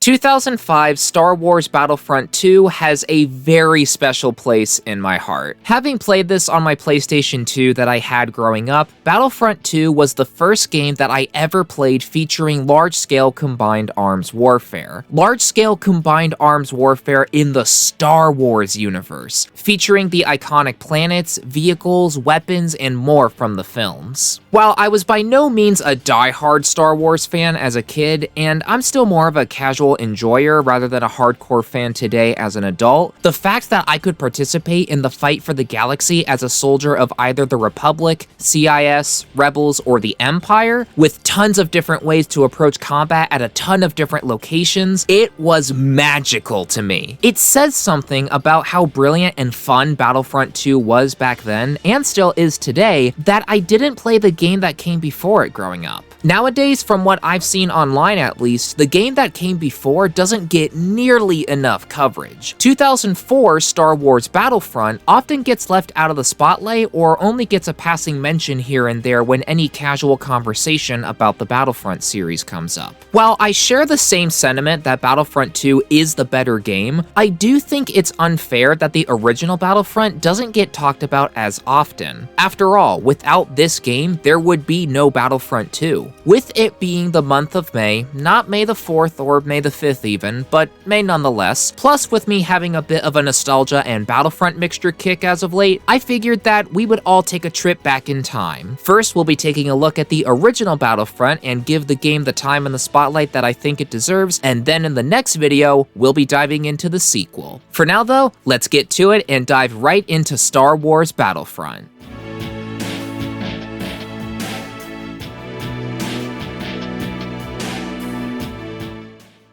2005 Star Wars Battlefront 2 has a very special place in my heart. Having played this on my PlayStation 2 that I had growing up, Battlefront 2 was the first game that I ever played featuring large-scale combined arms warfare. Large-scale combined arms warfare in the Star Wars universe, featuring the iconic planets, vehicles, weapons, and more from the films. While I was by no means a die-hard Star Wars fan as a kid, and I'm still more of a casual enjoyer rather than a hardcore fan today as an adult, the fact that I could participate in the fight for the galaxy as a soldier of either the Republic, CIS, Rebels, or the Empire, with tons of different ways to approach combat at a ton of different locations, it was magical to me. It says something about how brilliant and fun Battlefront 2 was back then, and still is today, that I didn't play the game that came before it growing up. Nowadays, from what I've seen online at least, the game that came before doesn't get nearly enough coverage. 2004 Star Wars Battlefront often gets left out of the spotlight or only gets a passing mention here and there when any casual conversation about the Battlefront series comes up. While I share the same sentiment that Battlefront 2 is the better game, I do think it's unfair that the original Battlefront doesn't get talked about as often. After all, without this game, there would be no Battlefront 2. With it being the month of May, not May the 4th or May the 5th even, but May nonetheless, plus with me having a bit of a nostalgia and Battlefront mixture kick as of late, I figured that we would all take a trip back in time. First, we'll be taking a look at the original Battlefront and give the game the time and the spotlight that I think it deserves, and then in the next video, we'll be diving into the sequel. For now though, let's get to it and dive right into Star Wars Battlefront.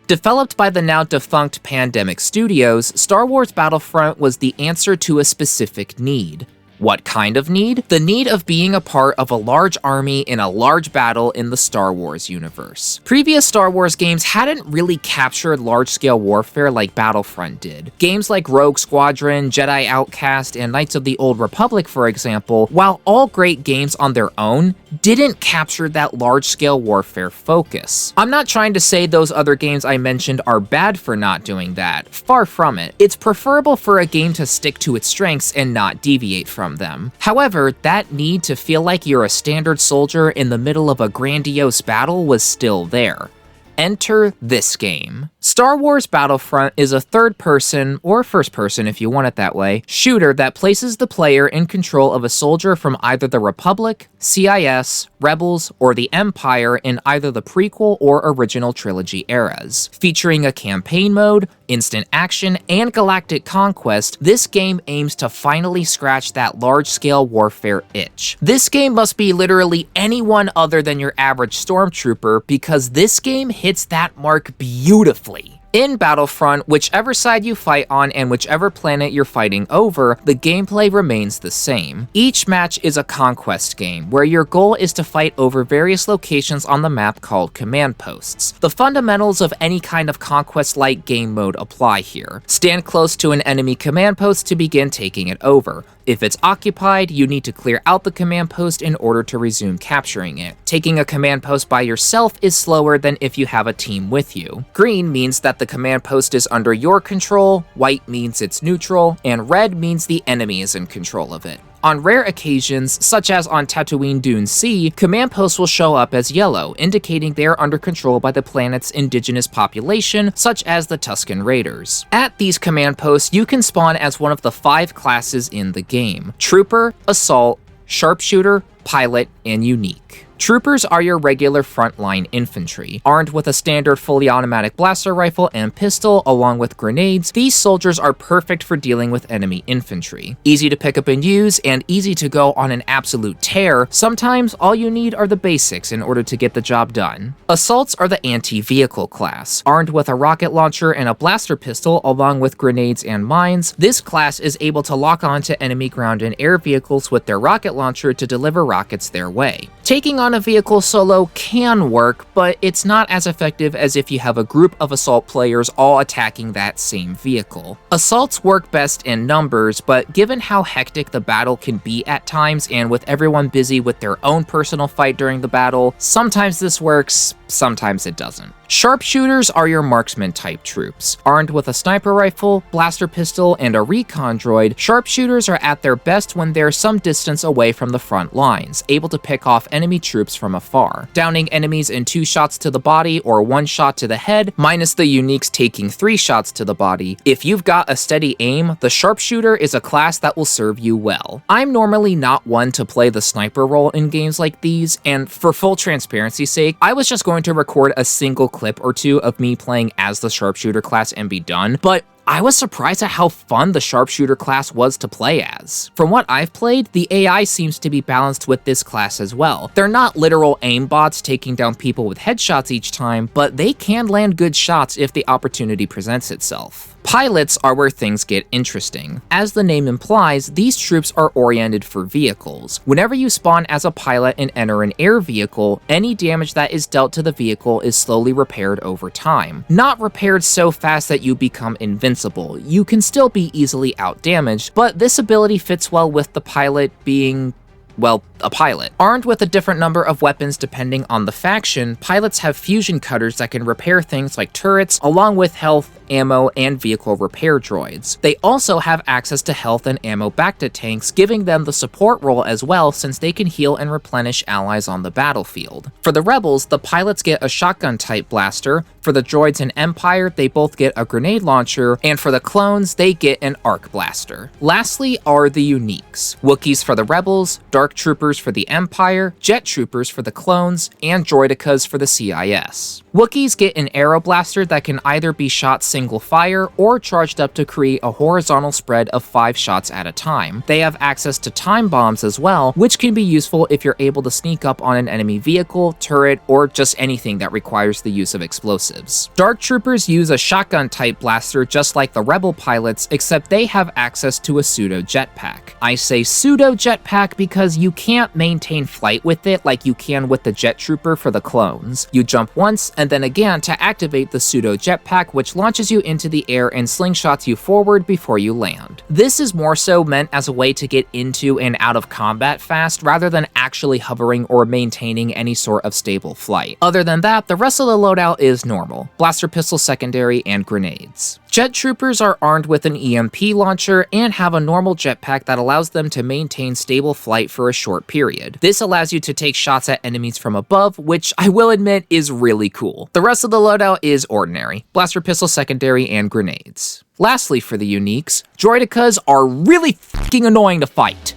Developed by the now defunct Pandemic Studios, Star Wars Battlefront was the answer to a specific need. What kind of need? The need of being a part of a large army in a large battle in the Star Wars universe. Previous Star Wars games hadn't really captured large-scale warfare like Battlefront did. Games like Rogue Squadron, Jedi Outcast, and Knights of the Old Republic, for example, while all great games on their own, didn't capture that large-scale warfare focus. I'm not trying to say those other games I mentioned are bad for not doing that. Far from it. It's preferable for a game to stick to its strengths and not deviate from them. However, that need to feel like you're a standard soldier in the middle of a grandiose battle was still there. Enter this game. Star Wars Battlefront is a third-person, or first-person if you want it that way, shooter that places the player in control of a soldier from either the Republic, CIS, Rebels, or the Empire in either the prequel or original trilogy eras. Featuring a campaign mode, instant action, and galactic conquest, this game aims to finally scratch that large-scale warfare itch. This game must be literally anyone other than your average stormtrooper because this game hits that mark beautifully. In Battlefront, whichever side you fight on and whichever planet you're fighting over, the gameplay remains the same. Each match is a conquest game, where your goal is to fight over various locations on the map called command posts. The fundamentals of any kind of conquest-like game mode apply here. Stand close to an enemy command post to begin taking it over. If it's occupied, you need to clear out the command post in order to resume capturing it. Taking a command post by yourself is slower than if you have a team with you. Green means that the command post is under your control, white means it's neutral, and red means the enemy is in control of it. On rare occasions, such as on Tatooine Dune C, command posts will show up as yellow, indicating they are under control by the planet's indigenous population, such as the Tusken Raiders. At these command posts, you can spawn as one of the 5 classes in the game: Trooper, Assault, Sharpshooter, Pilot, and Unique. Troopers are your regular frontline infantry. Armed with a standard fully automatic blaster rifle and pistol, along with grenades, these soldiers are perfect for dealing with enemy infantry. Easy to pick up and use, and easy to go on an absolute tear, sometimes all you need are the basics in order to get the job done. Assaults are the anti-vehicle class. Armed with a rocket launcher and a blaster pistol, along with grenades and mines, this class is able to lock onto enemy ground and air vehicles with their rocket launcher to deliver rockets their way. Taking on a vehicle solo can work, but it's not as effective as if you have a group of assault players all attacking that same vehicle. Assaults work best in numbers, but given how hectic the battle can be at times and with everyone busy with their own personal fight during the battle, sometimes this works, sometimes it doesn't. Sharpshooters are your marksman-type troops. Armed with a sniper rifle, blaster pistol, and a recon droid, sharpshooters are at their best when they're some distance away from the front lines, able to pick off enemy troops from afar, downing enemies in 2 shots to the body or 1 shot to the head, minus the uniques taking 3 shots to the body. If you've got a steady aim, the sharpshooter is a class that will serve you well. I'm normally not one to play the sniper role in games like these, and for full transparency's sake, I was just going to record a single clip or 2 of me playing as the sharpshooter class and be done, but I was surprised at how fun the sharpshooter class was to play as. From what I've played, the AI seems to be balanced with this class as well. They're not literal aimbots taking down people with headshots each time, but they can land good shots if the opportunity presents itself. Pilots are where things get interesting. As the name implies, these troops are oriented for vehicles. Whenever you spawn as a pilot and enter an air vehicle, any damage that is dealt to the vehicle is slowly repaired over time. Not repaired so fast that you become invincible. You can still be easily outdamaged, but this ability fits well with the pilot being, well, a pilot. Armed with a different number of weapons depending on the faction, pilots have fusion cutters that can repair things like turrets, along with health, ammo, and vehicle repair droids. They also have access to health and ammo back to tanks, giving them the support role as well since they can heal and replenish allies on the battlefield. For the rebels, the pilots get a shotgun-type blaster, for the droids and Empire, they both get a grenade launcher, and for the clones, they get an arc blaster. Lastly are the uniques. Wookiees for the rebels, Dark Troopers for the Empire, Jet Troopers for the clones, and Droidekas for the CIS. Wookiees get an arrow blaster that can either be shot single fire or charged up to create a horizontal spread of 5 shots at a time. They have access to time bombs as well, which can be useful if you're able to sneak up on an enemy vehicle, turret, or just anything that requires the use of explosives. Dark Troopers use a shotgun-type blaster just like the Rebel pilots, except they have access to a pseudo jetpack. I say pseudo jetpack because you can't maintain flight with it like you can with the Jet Trooper for the clones. You jump once and then again to activate the pseudo jetpack, which launches you into the air and slingshots you forward before you land. This is more so meant as a way to get into and out of combat fast rather than actually hovering or maintaining any sort of stable flight. Other than that, the rest of the loadout is normal. Blaster pistol secondary and grenades. Jet Troopers are armed with an EMP launcher and have a normal jetpack that allows them to maintain stable flight for a short period. This allows you to take shots at enemies from above, which I will admit is really cool. The rest of the loadout is ordinary. Blaster pistol secondary and grenades. Lastly, for the uniques, Droidekas are really fucking annoying to fight.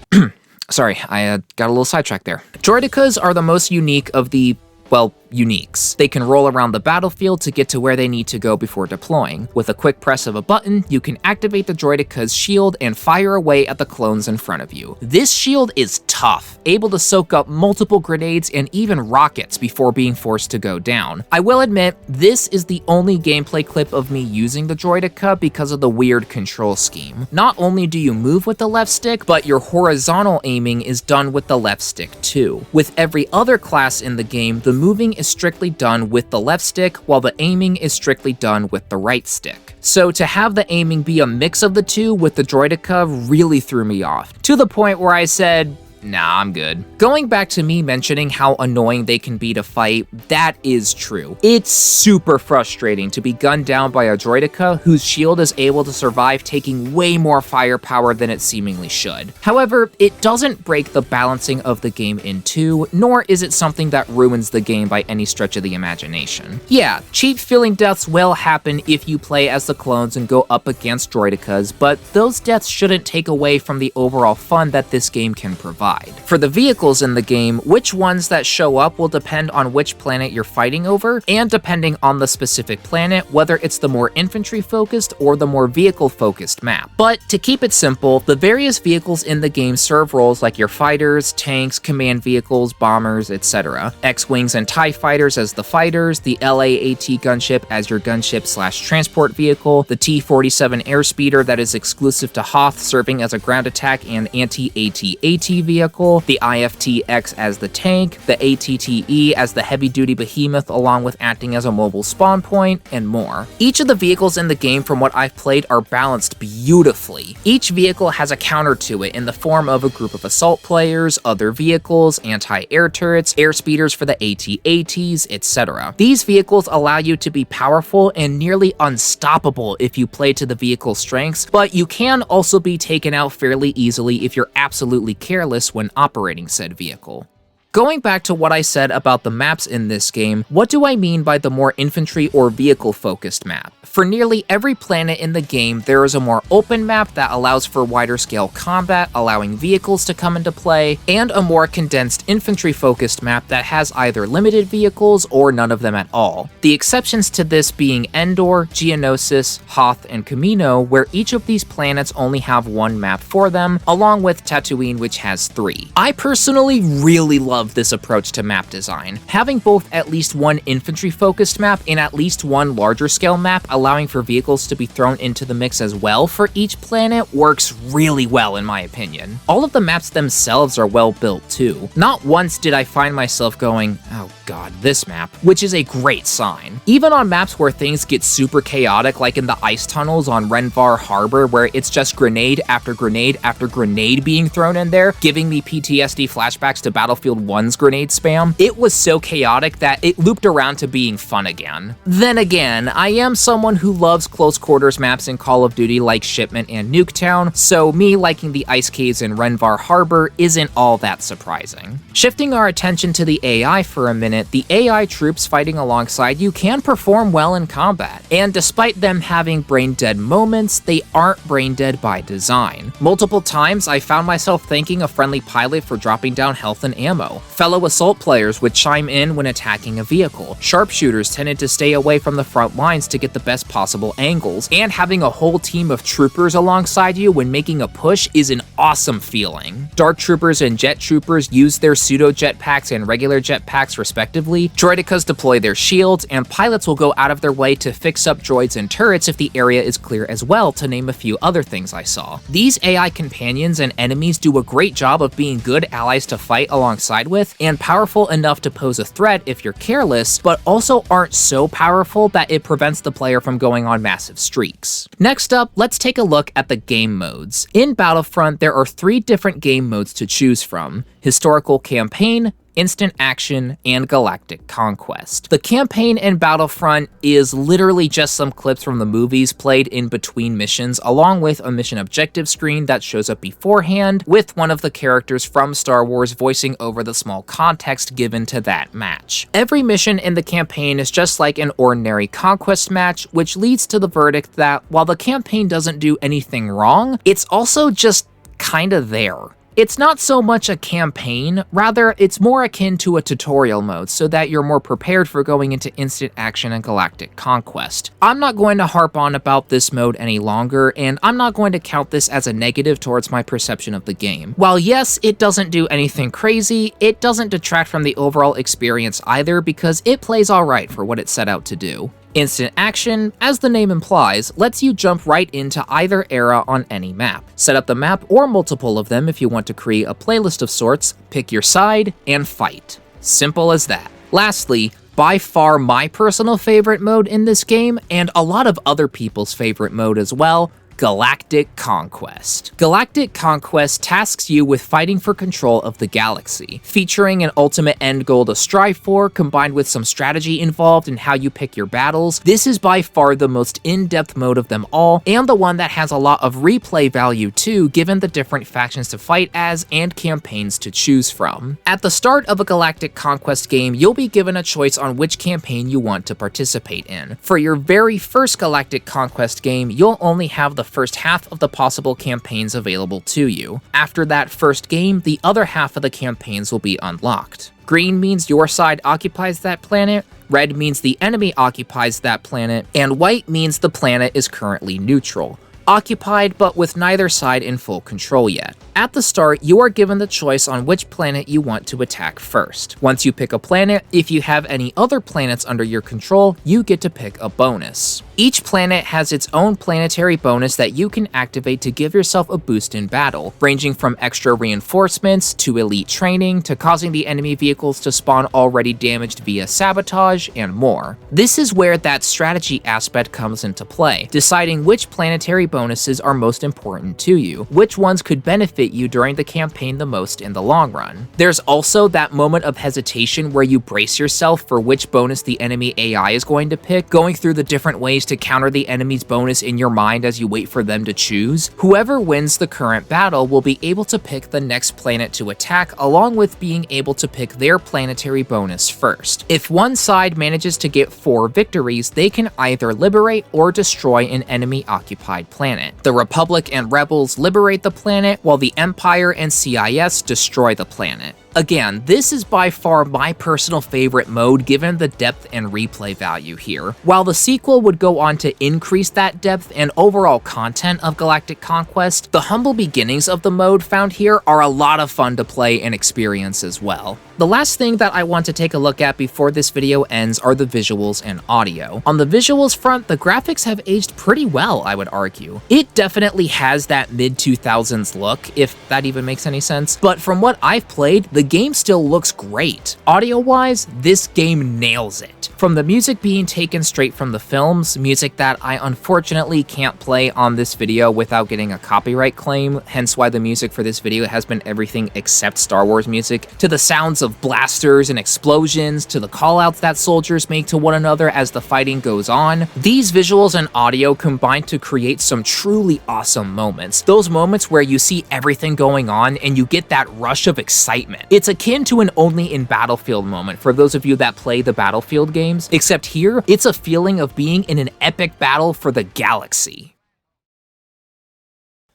Sorry, I got a little sidetracked there. Droidekas are the most unique of the, well, uniques. They can roll around the battlefield to get to where they need to go before deploying. With a quick press of a button, you can activate the Droideka's shield and fire away at the clones in front of you. This shield is tough, able to soak up multiple grenades and even rockets before being forced to go down. I will admit, this is the only gameplay clip of me using the Droideka because of the weird control scheme. Not only do you move with the left stick, but your horizontal aiming is done with the left stick too. With every other class in the game, the moving is strictly done with the left stick, while the aiming is strictly done with the right stick. So to have the aiming be a mix of the two with the Droideka really threw me off, to the point where I said, nah, I'm good. Going back to me mentioning how annoying they can be to fight, that is true. It's super frustrating to be gunned down by a Droideka whose shield is able to survive taking way more firepower than it seemingly should. However, it doesn't break the balancing of the game in two, nor is it something that ruins the game by any stretch of the imagination. Yeah, cheap feeling deaths will happen if you play as the clones and go up against Droidekas, but those deaths shouldn't take away from the overall fun that this game can provide. For the vehicles in the game, which ones that show up will depend on which planet you're fighting over, and depending on the specific planet, whether it's the more infantry-focused or the more vehicle-focused map. But to keep it simple, the various vehicles in the game serve roles like your fighters, tanks, command vehicles, bombers, etc. X-Wings and TIE fighters as the fighters, the LAAT gunship as your gunship/transport vehicle, the T-47 airspeeder that is exclusive to Hoth serving as a ground attack and anti-AT-AT vehicle, vehicle, the IFT-X as the tank, the ATTE as the heavy-duty behemoth along with acting as a mobile spawn point, and more. Each of the vehicles in the game from what I've played are balanced beautifully. Each vehicle has a counter to it in the form of a group of assault players, other vehicles, anti-air turrets, air speeders for the AT-ATs, etc. These vehicles allow you to be powerful and nearly unstoppable if you play to the vehicle's strengths, but you can also be taken out fairly easily if you're absolutely careless when operating said vehicle. Going back to what I said about the maps in this game, what do I mean by the more infantry or vehicle-focused map? For nearly every planet in the game, there is a more open map that allows for wider scale combat, allowing vehicles to come into play, and a more condensed infantry-focused map that has either limited vehicles or none of them at all. The exceptions to this being Endor, Geonosis, Hoth, and Camino, where each of these planets only have one map for them, along with Tatooine, which has 3. I personally really love this approach to map design. Having both at least one infantry-focused map and at least one larger-scale map allowing for vehicles to be thrown into the mix as well for each planet works really well in my opinion. All of the maps themselves are well built too. Not once did I find myself going, oh god, this map, which is a great sign. Even on maps where things get super chaotic, like in the ice tunnels on Renvar Harbor, where it's just grenade after grenade after grenade being thrown in there, giving me PTSD flashbacks to Battlefield 1's grenade spam, it was so chaotic that it looped around to being fun again. Then again, I am someone who loves close quarters maps in Call of Duty like Shipment and Nuketown, so me liking the ice caves in Renvar Harbor isn't all that surprising. Shifting our attention to the AI for a minute, the AI troops fighting alongside you can perform well in combat, and despite them having brain-dead moments, they aren't brain-dead by design. Multiple times, I found myself thanking a friendly pilot for dropping down health and ammo. Fellow assault players would chime in when attacking a vehicle. Sharpshooters tended to stay away from the front lines to get the best possible angles, and having a whole team of troopers alongside you when making a push is an awesome feeling. Dark troopers and jet troopers use their pseudo jetpacks and regular jetpacks respectively, droidicas deploy their shields, and pilots will go out of their way to fix up droids and turrets if the area is clear as well, to name a few other things I saw. These AI companions and enemies do a great job of being good allies to fight alongside with, and powerful enough to pose a threat if you're careless, but also aren't so powerful that it prevents the player from going on massive streaks. Next up, let's take a look at the game modes. In Battlefront, there are 3 different game modes to choose from: Historical Campaign, Instant Action, and Galactic Conquest. The campaign in Battlefront is literally just some clips from the movies played in between missions, along with a mission objective screen that shows up beforehand, with one of the characters from Star Wars voicing over the small context given to that match. Every mission in the campaign is just like an ordinary conquest match, which leads to the verdict that while the campaign doesn't do anything wrong, it's also just kinda there. It's not so much a campaign, rather it's more akin to a tutorial mode so that you're more prepared for going into Instant Action and Galactic Conquest. I'm not going to harp on about this mode any longer, and I'm not going to count this as a negative towards my perception of the game. While yes, it doesn't do anything crazy, it doesn't detract from the overall experience either because it plays alright for what it set out to do. Instant Action, as the name implies, lets you jump right into either era on any map. Set up the map or multiple of them if you want to create a playlist of sorts, pick your side, and fight. Simple as that. Lastly, by far my personal favorite mode in this game, and a lot of other people's favorite mode as well, Galactic Conquest. Galactic Conquest tasks you with fighting for control of the galaxy, featuring an ultimate end goal to strive for, combined with some strategy involved in how you pick your battles. This is by far the most in-depth mode of them all, and the one that has a lot of replay value too, given the different factions to fight as and campaigns to choose from. At the start of a Galactic Conquest game, you'll be given a choice on which campaign you want to participate in. For your very first Galactic Conquest game, you'll only have the first half of the possible campaigns available to you. After that first game, the other half of the campaigns will be unlocked. Green means your side occupies that planet, red means the enemy occupies that planet, and white means the planet is currently neutral. occupied but with neither side in full control yet. At the start, you are given the choice on which planet you want to attack first. Once you pick a planet, if you have any other planets under your control, you get to pick a bonus. Each planet has its own planetary bonus that you can activate to give yourself a boost in battle, ranging from extra reinforcements to elite training to causing the enemy vehicles to spawn already damaged via sabotage and more. This is where that strategy aspect comes into play, deciding which planetary bonuses are most important to you, which ones could benefit you during the campaign the most in the long run. There's also that moment of hesitation where you brace yourself for which bonus the enemy AI is going to pick, going through the different ways to counter the enemy's bonus in your mind as you wait for them to choose. Whoever wins the current battle will be able to pick the next planet to attack, along with being able to pick their planetary bonus first. If one side manages to get 4 victories, they can either liberate or destroy an enemy-occupied planet. The Republic and Rebels liberate the planet, while the Empire and CIS destroy the planet. Again, this is by far my personal favorite mode given the depth and replay value here. While the sequel would go on to increase that depth and overall content of Galactic Conquest, the humble beginnings of the mode found here are a lot of fun to play and experience as well. The last thing that I want to take a look at before this video ends are the visuals and audio. On the visuals front, the graphics have aged pretty well, I would argue. It definitely has that mid-2000s look, if that even makes any sense, but from what I've played, the game still looks great. Audio-wise, this game nails it. From the music being taken straight from the films, music that I unfortunately can't play on this video without getting a copyright claim, hence why the music for this video has been everything except Star Wars music, to the sounds of blasters and explosions, to the callouts that soldiers make to one another as the fighting goes on. These visuals and audio combine to create some truly awesome moments. Those moments where you see everything going on and you get that rush of excitement. It's akin to an only in Battlefield moment for those of you that play the Battlefield games, except here, it's a feeling of being in an epic battle for the galaxy.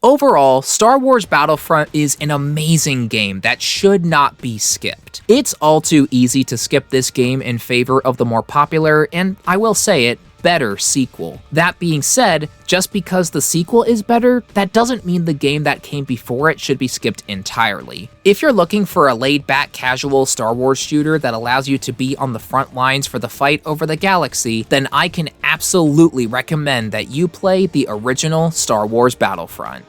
Overall, Star Wars Battlefront is an amazing game that should not be skipped. It's all too easy to skip this game in favor of the more popular, and I will say it, better sequel. That being said, just because the sequel is better, that doesn't mean the game that came before it should be skipped entirely. If you're looking for a laid-back, casual Star Wars shooter that allows you to be on the front lines for the fight over the galaxy, then I can absolutely recommend that you play the original Star Wars Battlefront.